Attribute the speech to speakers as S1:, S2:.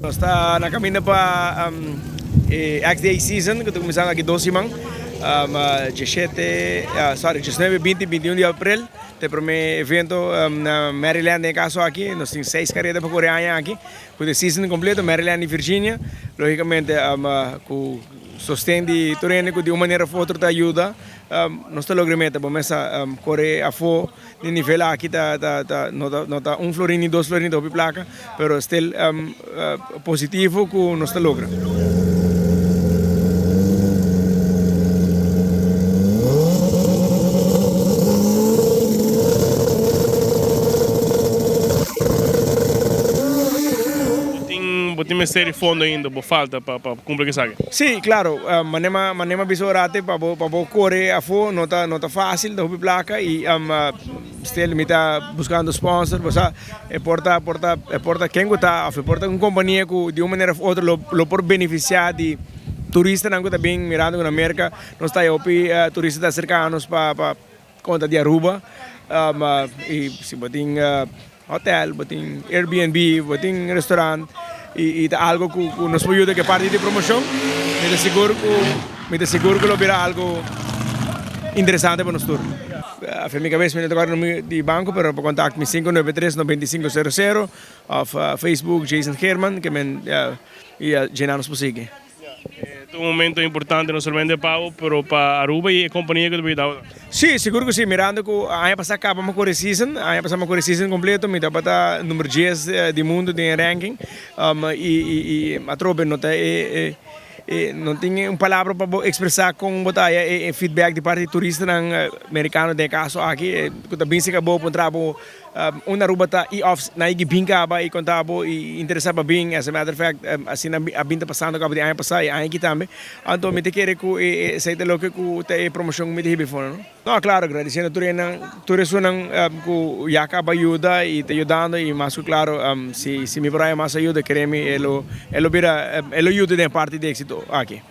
S1: Está na caminho para XDA season, que estou começando aqui 12 man, 19, 20, 21 de abril. Tem para mim evento na Maryland em caso aqui, nós temos 6 carreiras para correr aqui, com o season completo, Maryland e Virgínia. Logicamente, com sostém de terreno de uma maneira ou outra ajuda. Nós logramos começar a correr a fo de nível aqui nota florin e 2 florin de placa, pero still positivo que nós logramos.
S2: Tem uma série de fundo ainda, falta para cumprir isso aqui.
S1: Sim, claro, manema bisorate para correr a fo não tá fácil da placa e still me tá buscando sponsor, você porta quem está, porta uma companhia que de uma maneira ou outra lo por beneficiar de turistas não está bem mirando na América, nós está aí turistas cercanos para conta de Aruba e se botem hotel, botem Airbnb, botem restaurante e algo que nos ajuda que parte de promoção, me te seguro que lo verá algo interessante para nós todos. A minha vez me tocar número de banco, pero para contato me 593-9500 of Facebook Jason Herman que me llenar nos posigue.
S2: É um momento importante não somente para pero para Aruba e a companhia que tu dá.
S1: Sim, seguro que sim. Mirando que a ano passado acabamos com a season completo, me dá para número 10 do mundo de ranking e a tropa não tem uma palavra para expressar com botar feedback de parte de turistas americanos de caso aqui, que também se acabou por trabalho uma Aruba tá e off na igi bincaba e contava e interessava bem, as a matter of fact assim a binta passando acaba de ano passado e aqui também, então me te querer que sei te logo que te promoção me te hibi fora, não? Claro, agradecendo turistas que já acaba ajuda e te ajudando e mais claro se me praia mais ajuda, queremos ele vira ele ajuda de parte de éxito aqui.